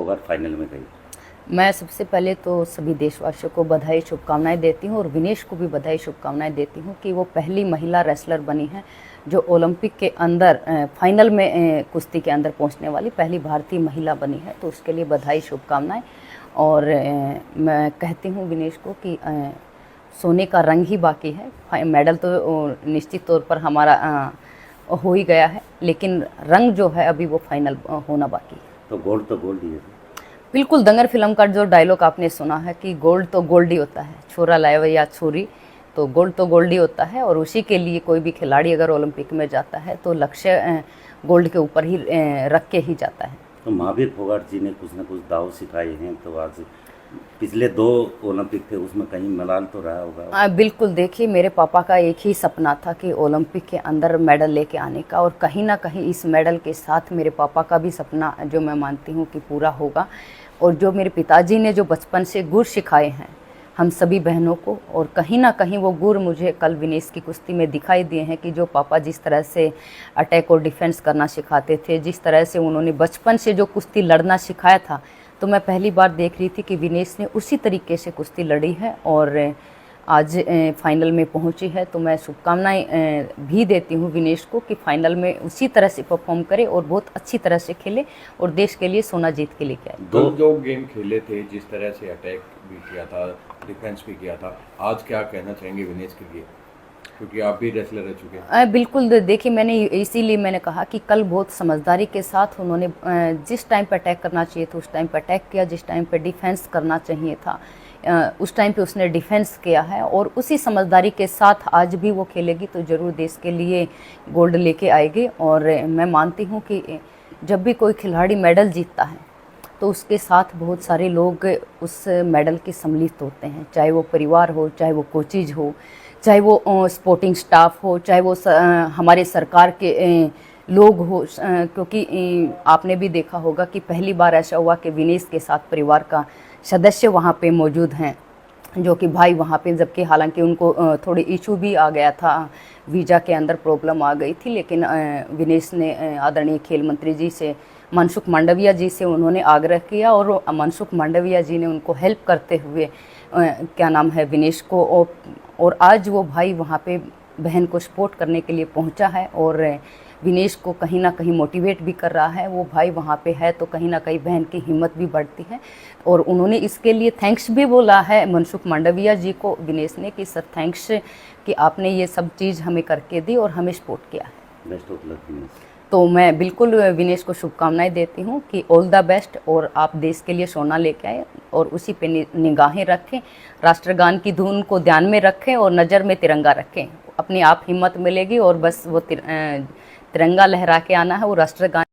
बार final में गई। मैं सबसे पहले तो सभी देशवासियों को बधाई शुभकामनाएं देती हूँ और विनेश को भी बधाई शुभकामनाएं देती हूँ कि वो पहली महिला रेसलर बनी है जो ओलंपिक के अंदर फाइनल में कुश्ती के अंदर पहुँचने वाली पहली भारतीय महिला बनी है, तो उसके लिए बधाई शुभकामनाएं। और मैं कहती हूँ विनेश को कि सोने का रंग ही बाकी है, मेडल तो निश्चित तौर पर हमारा हो ही गया है, लेकिन रंग जो है अभी वो फाइनल होना बाकी है। तो गोल्ड ही है। बिल्कुल, दंगल फिल्म का जो डायलॉग आपने सुना है कि गोल्ड तो गोल्ड ही होता है, छोरा लाए या छोरी, तो गोल्ड ही होता है। और उसी के लिए कोई भी खिलाड़ी अगर ओलंपिक में जाता है तो लक्ष्य गोल्ड के ऊपर ही रख के ही जाता है। तो महावीर फोगाट जी ने कुछ ना कुछ दाव सिखाए हैं, तो आज पिछले 2 ओलंपिक थे उसमें कहीं मलाल तो रहा होगा। बिल्कुल, देखिए मेरे पापा का एक ही सपना था कि ओलंपिक के अंदर मेडल लेके आने का, और कहीं ना कहीं इस मेडल के साथ मेरे पापा का भी सपना जो मैं मानती हूँ कि पूरा होगा। और जो मेरे पिताजी ने जो बचपन से गुर सिखाए हैं हम सभी बहनों को, और कहीं ना कहीं वो गुर मुझे कल विनेश की कुश्ती में दिखाई दिए हैं कि जो पापा जिस तरह से अटैक और डिफेंस करना सिखाते थे, जिस तरह से उन्होंने बचपन से जो कुश्ती लड़ना सिखाया था, तो मैं पहली बार देख रही थी कि विनेश ने उसी तरीके से कुश्ती लड़ी है और आज फाइनल में पहुंची है। तो मैं शुभकामनाएं भी देती हूं विनेश को कि फाइनल में उसी तरह से परफॉर्म करे और बहुत अच्छी तरह से खेले और देश के लिए सोना जीत के लेके आए। दो जो गेम खेले थे, जिस तरह से अटैक भी किया था, डिफेंस भी किया था, आज क्या कहना चाहेंगे विनेश के लिए, क्योंकि आप भी रेसलर रह चुके हैं? बिल्कुल, देखिए इसीलिए मैंने कहा कि कल बहुत समझदारी के साथ उन्होंने जिस टाइम पे अटैक करना चाहिए था उस टाइम पे अटैक किया, जिस टाइम पे डिफेंस करना चाहिए था उस टाइम पे उसने डिफेंस किया है, और उसी समझदारी के साथ आज भी वो खेलेगी तो ज़रूर देश के लिए गोल्ड लेके आएगी। और मैं मानती हूँ कि जब भी कोई खिलाड़ी मेडल जीतता है तो उसके साथ बहुत सारे लोग उस मेडल के सम्मिलित होते हैं, चाहे वो परिवार हो, चाहे वो कोचिज हो, चाहे वो स्पोर्टिंग स्टाफ हो, चाहे वो हमारे सरकार के लोग हो, क्योंकि आपने भी देखा होगा कि पहली बार ऐसा हुआ कि विनेश के साथ परिवार का सदस्य वहाँ पे मौजूद हैं, जो कि भाई वहाँ पे, जबकि हालांकि उनको थोड़ी इशू भी आ गया था, वीज़ा के अंदर प्रॉब्लम आ गई थी, लेकिन विनेश ने आदरणीय खेल मंत्री जी से, मनसुख मांडविया जी से उन्होंने आग्रह किया और मनसुख मांडविया जी ने उनको हेल्प करते हुए क्या नाम है विनेश को, और आज वो भाई वहाँ पे बहन को सपोर्ट करने के लिए पहुँचा है और विनेश को कहीं ना कहीं मोटिवेट भी कर रहा है। वो भाई वहाँ पे है तो कहीं ना कहीं बहन की हिम्मत भी बढ़ती है, और उन्होंने इसके लिए थैंक्स भी बोला है मनसुख मांडविया जी को विनेश ने कि सर थैंक्स कि आपने ये सब चीज़ हमें करके दी और हमें सपोर्ट किया है। Best of luck Vinesh. तो मैं बिल्कुल विनेश को शुभकामनाएं देती हूँ कि ऑल द बेस्ट, और आप देश के लिए सोना लेके आए और उसी पे निगाहें रखें, राष्ट्रगान की धुन को ध्यान में रखें और नज़र में तिरंगा रखें, अपने आप हिम्मत मिलेगी और बस वो तिरंगा लहरा के आना है, वो राष्ट्रगान